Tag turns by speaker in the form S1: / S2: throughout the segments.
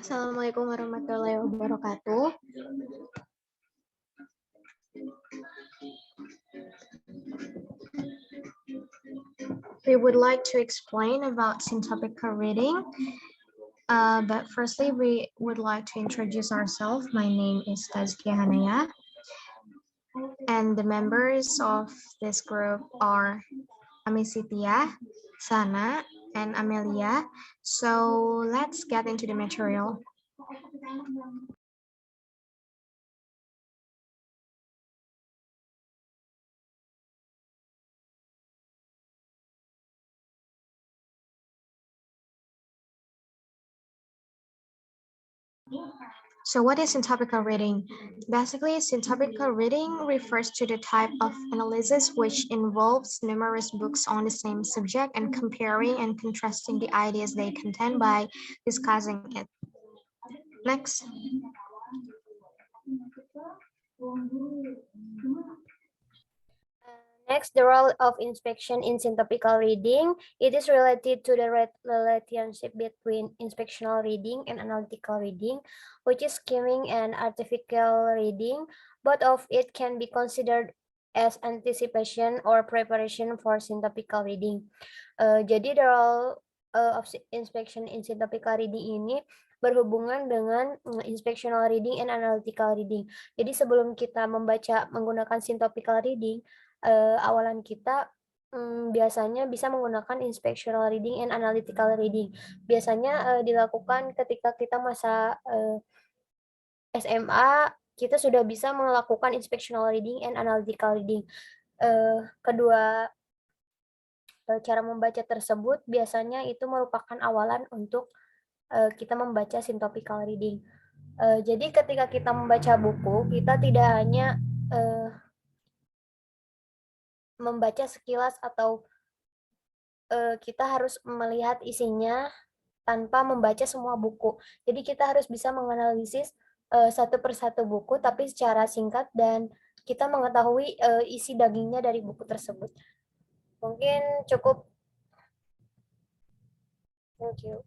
S1: Assalamualaikum warahmatullahi wabarakatuh. We would like to explain about syntopical reading. But firstly, we would like to introduce ourselves. My name is Tazkia Hanaya. And the members of this group are Amisitia, Sana, and Amelia. So let's get into the material. So what is syntopical reading? Basically, syntopical reading refers to the type of analysis which involves numerous books on the same subject and comparing and contrasting the ideas they contain by discussing it. Next.
S2: Next, the role of inspection in syntopical reading. It is related to the relationship between inspectional reading and analytical reading, which is skimming and artificial reading. Both of it can be considered as anticipation or preparation for syntopical reading. Jadi the role of inspection in syntopical reading ini berhubungan dengan inspectional reading and analytical reading. Jadi sebelum kita membaca menggunakan syntopical reading, awalan kita biasanya bisa menggunakan inspectional reading and analytical reading. Biasanya dilakukan ketika kita masa SMA, kita sudah bisa melakukan inspectional reading and analytical reading. Kedua cara membaca tersebut biasanya itu merupakan awalan untuk kita membaca syntopical reading. Jadi ketika kita membaca buku, kita tidak hanya membaca sekilas atau kita harus melihat isinya tanpa membaca semua buku. Jadi kita harus bisa menganalisis satu persatu buku, tapi secara singkat dan kita mengetahui isi dagingnya dari buku tersebut. Mungkin cukup. Thank you.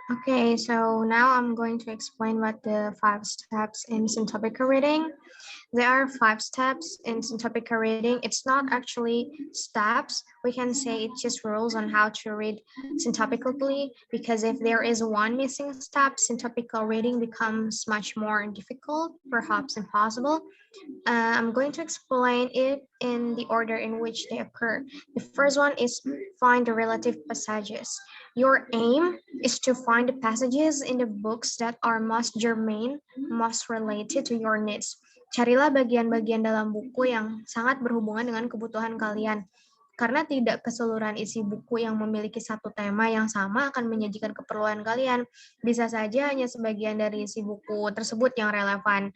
S1: Okay, so now I'm going to explain what the 5 steps in syntopical reading. There are 5 steps in syntopical reading. It's not actually steps. We can say it's just rules on how to read syntopically, because if there is one missing step, syntopical reading becomes much more difficult, perhaps impossible. I'm going to explain it in the order in which they occur. The first one is find the relative passages. Your aim is to find the passages in the books that are most germane, most related to your needs. Carilah bagian-bagian dalam buku yang sangat berhubungan dengan kebutuhan kalian. Karena tidak keseluruhan isi buku yang memiliki satu tema yang sama akan menyajikan keperluan kalian. Bisa saja hanya sebagian dari isi buku tersebut yang relevan.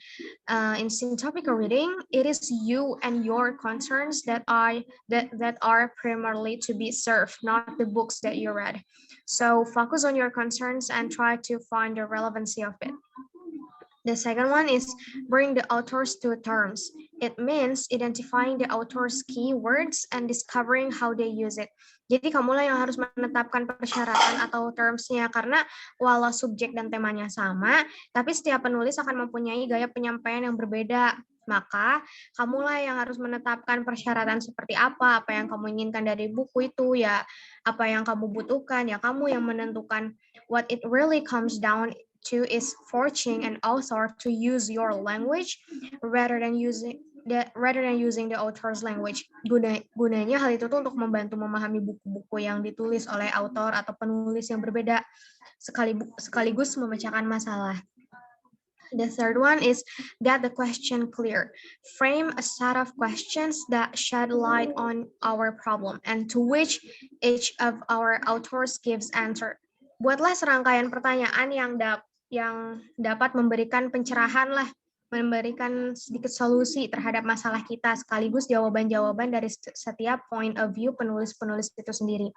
S1: In syntopical reading, it is you and your concerns that are primarily to be served, not the books that you read. So focus on your concerns and try to find the relevancy of it. The second one is bring the authors to terms. It means identifying the author's keywords and discovering how they use it. Jadi kamulah yang harus menetapkan persyaratan atau terms-nya, karena walau subjek dan temanya sama, tapi setiap penulis akan mempunyai gaya penyampaian yang berbeda. Maka kamulah yang harus menetapkan persyaratan seperti apa yang kamu inginkan dari buku itu, ya apa yang kamu butuhkan, ya kamu yang menentukan. What it really comes down to is forcing an author to use your language rather than using the author's language. Gunanya hal itu tuh untuk membantu memahami buku-buku yang ditulis oleh author atau penulis yang berbeda, sekaligus memecahkan masalah. The third one is get the question clear. Frame a set of questions that shed light on our problem and to which each of our authors gives answer. Buatlah serangkaian pertanyaan yang dapat memberikan pencerahan lah memberikan sedikit solusi terhadap masalah kita sekaligus jawaban-jawaban dari setiap point of view penulis-penulis itu sendiri.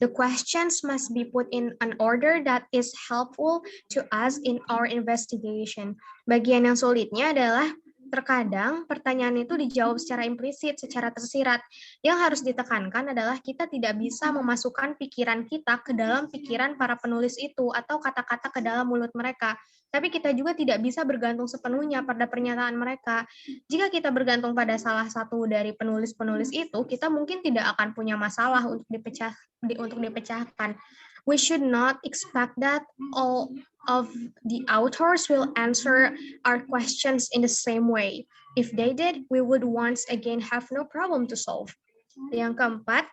S1: The questions must be put in an order that is helpful to us in our investigation. Bagian yang sulitnya adalah terkadang pertanyaan itu dijawab secara implisit, secara tersirat. Yang harus ditekankan adalah kita tidak bisa memasukkan pikiran kita ke dalam pikiran para penulis itu atau kata-kata ke dalam mulut mereka. Tapi kita juga tidak bisa bergantung sepenuhnya pada pernyataan mereka. Jika kita bergantung pada salah satu dari penulis-penulis itu, kita mungkin tidak akan punya masalah untuk dipecahkan. We should not expect that all of the authors will answer our questions in the same way. If they did, we would once again have no problem to solve. Yang keempat,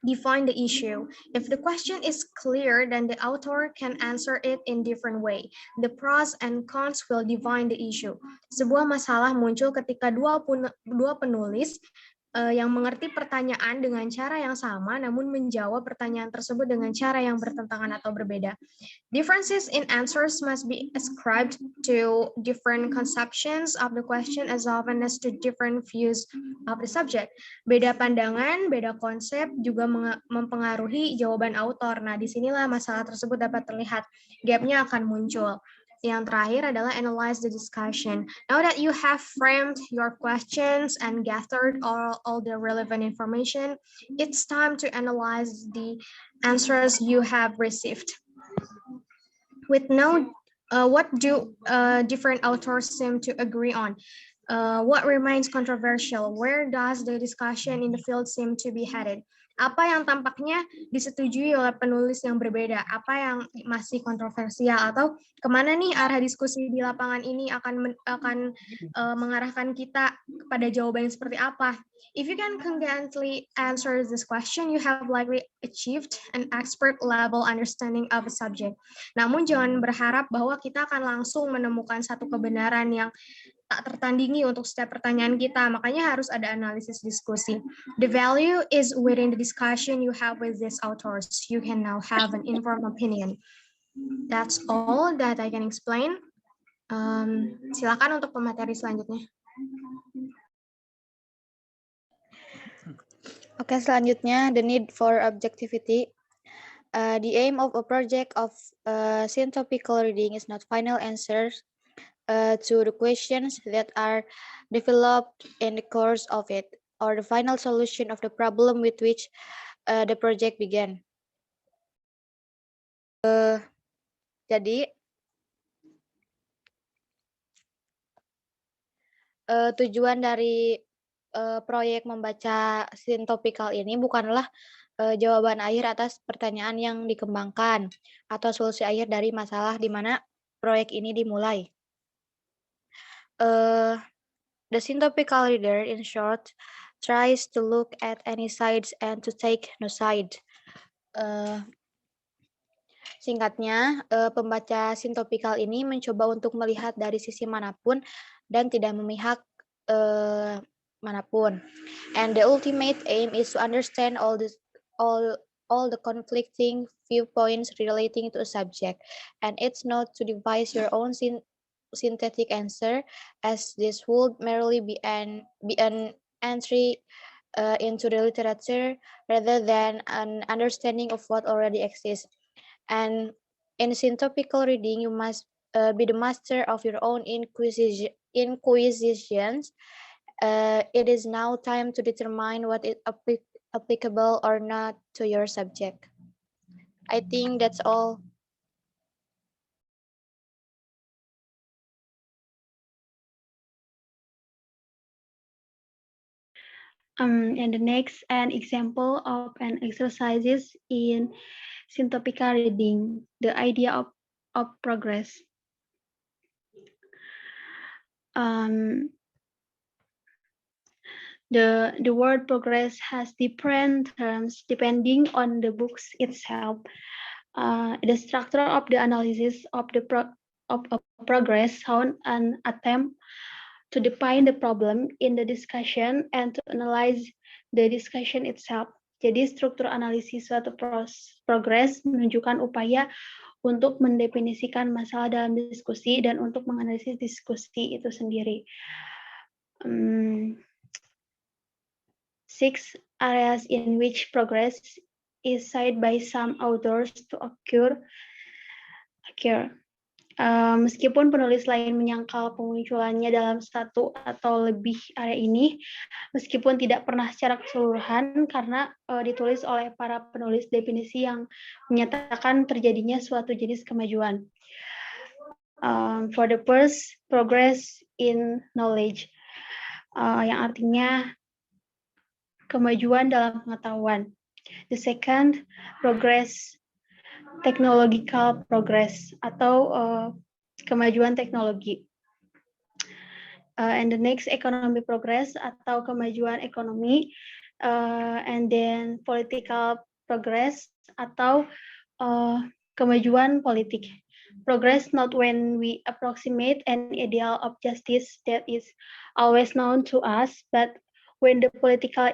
S1: define the issue. If the question is clear, then the author can answer it in different way. The pros and cons will define the issue. Sebuah masalah muncul ketika dua penulis yang mengerti pertanyaan dengan cara yang sama, namun menjawab pertanyaan tersebut dengan cara yang bertentangan atau berbeda. Differences in answers must be ascribed to different conceptions of the question as often as to different views of the subject. Beda pandangan, beda konsep juga mempengaruhi jawaban autor. Nah, disinilah masalah tersebut dapat terlihat. Gapnya akan muncul. Yang terakhir adalah analyze the discussion. Now that you have framed your questions and gathered all the relevant information, it's time to analyze the answers you have received. With what do different authors seem to agree on? What remains controversial? Where does the discussion in the field seem to be headed? Apa yang tampaknya disetujui oleh penulis yang berbeda? Apa yang masih kontroversial? Atau kemana nih arah diskusi di lapangan ini akan mengarahkan kita kepada jawaban yang seperti apa? If you can congruently answer this question, you have likely achieved an expert level understanding of a subject. Namun jangan berharap bahwa kita akan langsung menemukan satu kebenaran yang tak tertandingi untuk setiap pertanyaan kita, makanya harus ada analisis diskusi. The value is within the discussion you have with these authors. You can now have an informed opinion. That's all that I can explain. Silakan untuk pemateri selanjutnya.
S3: Oke, selanjutnya the need for objectivity. The aim of a project of syntopical reading is not final answers to the questions that are developed in the course of it, or the final solution of the problem with which the project began. Jadi, tujuan dari proyek membaca Syntopical ini bukanlah jawaban akhir atas pertanyaan yang dikembangkan atau solusi akhir dari masalah di mana proyek ini dimulai. The syntopical reader, in short, tries to look at any sides and to take no side. Singkatnya, pembaca syntopical ini mencoba untuk melihat dari sisi manapun dan tidak memihak manapun. And the ultimate aim is to understand all the conflicting viewpoints relating to a subject, and it's not to devise your own synthetic answer, as this would merely be an entry into the literature rather than an understanding of what already exists. And in syntopical reading, you must be the master of your own inquisitions. It is now time to determine what is applicable or not to your subject. I think that's all.
S4: And the next, an example of an exercises in syntopical reading, the idea of progress. The word progress has different terms depending on the books itself. The structure of the analysis of the progress sound an attempt to define the problem in the discussion and to analyze the discussion itself. Jadi struktur analisis suatu progres menunjukkan upaya untuk mendefinisikan masalah dalam diskusi dan untuk menganalisis diskusi itu sendiri. 6 areas in which progress is cited by some authors to occur. Meskipun penulis lain menyangkal pemunculannya dalam satu atau lebih area ini, meskipun tidak pernah secara keseluruhan karena ditulis oleh para penulis definisi yang menyatakan terjadinya suatu jenis kemajuan. For the first, progress in knowledge, yang artinya kemajuan dalam pengetahuan. The second, progress, technological progress atau kemajuan teknologi. And the next, economic progress atau kemajuan ekonomi. And then political progress atau kemajuan politik. Progress not when we approximate an ideal of justice that is always known to us, but when the political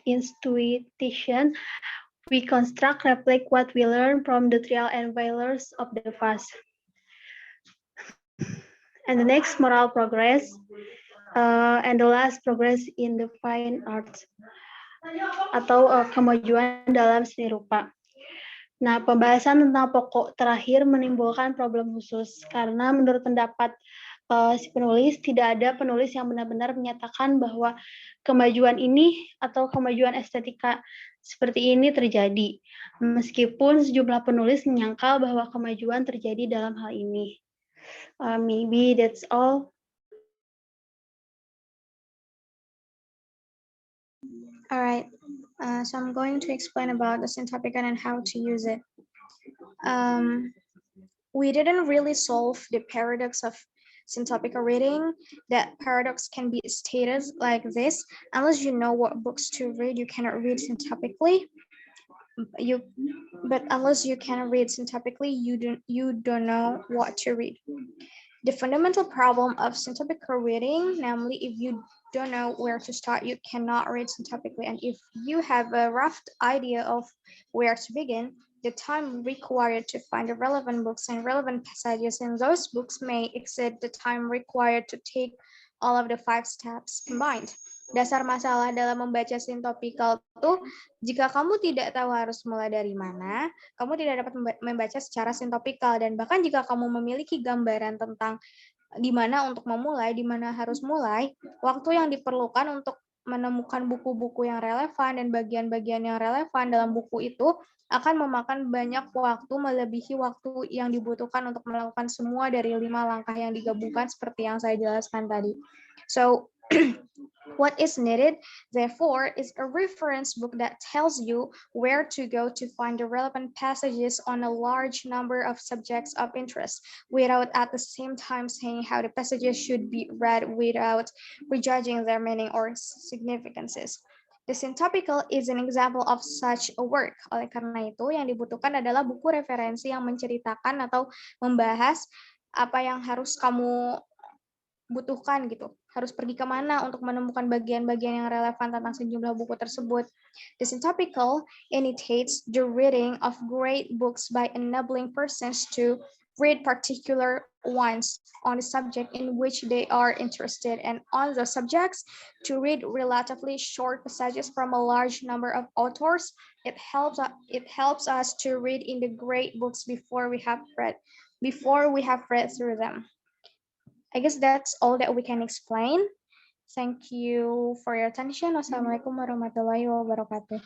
S4: institution we construct reflect what we learn from the trial and failures of the past. And the next, moral progress. And the last, progress in the fine arts atau kemajuan dalam seni rupa. Nah, pembahasan tentang pokok terakhir menimbulkan problem khusus karena menurut pendapat si penulis, tidak ada penulis yang benar-benar menyatakan bahwa kemajuan ini atau kemajuan estetika seperti ini terjadi, meskipun sejumlah penulis menyangkal bahwa kemajuan terjadi dalam hal ini. Maybe that's all.
S1: All right, so I'm going to explain about the Syntopical and how to use it. We didn't really solve the paradox of syntopical reading. That paradox can be stated like this: unless you know what books to read, you cannot read syntopically. But unless you can read syntopically, you don't know what to read. The fundamental problem of syntopical reading, namely, if you don't know where to start, you cannot read syntopically. And if you have a rough idea of where to begin, the time required to find the relevant books and relevant passages in those books may exceed the time required to take all of the 5 steps combined. Dasar masalah dalam membaca Syntopical tuh, jika kamu tidak tahu harus mulai dari mana, kamu tidak dapat membaca secara Syntopical. Dan bahkan jika kamu memiliki gambaran tentang di mana untuk memulai, di mana harus mulai, waktu yang diperlukan untuk menemukan buku-buku yang relevan dan bagian-bagian yang relevan dalam buku itu akan memakan banyak waktu, melebihi waktu yang dibutuhkan untuk melakukan semua dari 5 langkah yang digabungkan seperti yang saya jelaskan tadi. So, what is needed, therefore, is a reference book that tells you where to go to find the relevant passages on a large number of subjects of interest, without at the same time saying how the passages should be read without prejudging their meaning or significances. The Syntopical is an example of such a work. Oleh karena itu, yang dibutuhkan adalah buku referensi yang menceritakan atau membahas apa yang harus kamu butuhkan gitu. Harus pergi kemana untuk menemukan bagian-bagian yang relevan tentang sejumlah buku tersebut. The Syntopical imitates the reading of great books by enabling persons to read particular ones on the subject in which they are interested, and on the subjects to read relatively short passages from a large number of authors. It helps us to read in the great books before we have read through them. I guess that's all that we can explain. Thank you for your attention. Wassalamualaikum warahmatullahi wabarakatuh.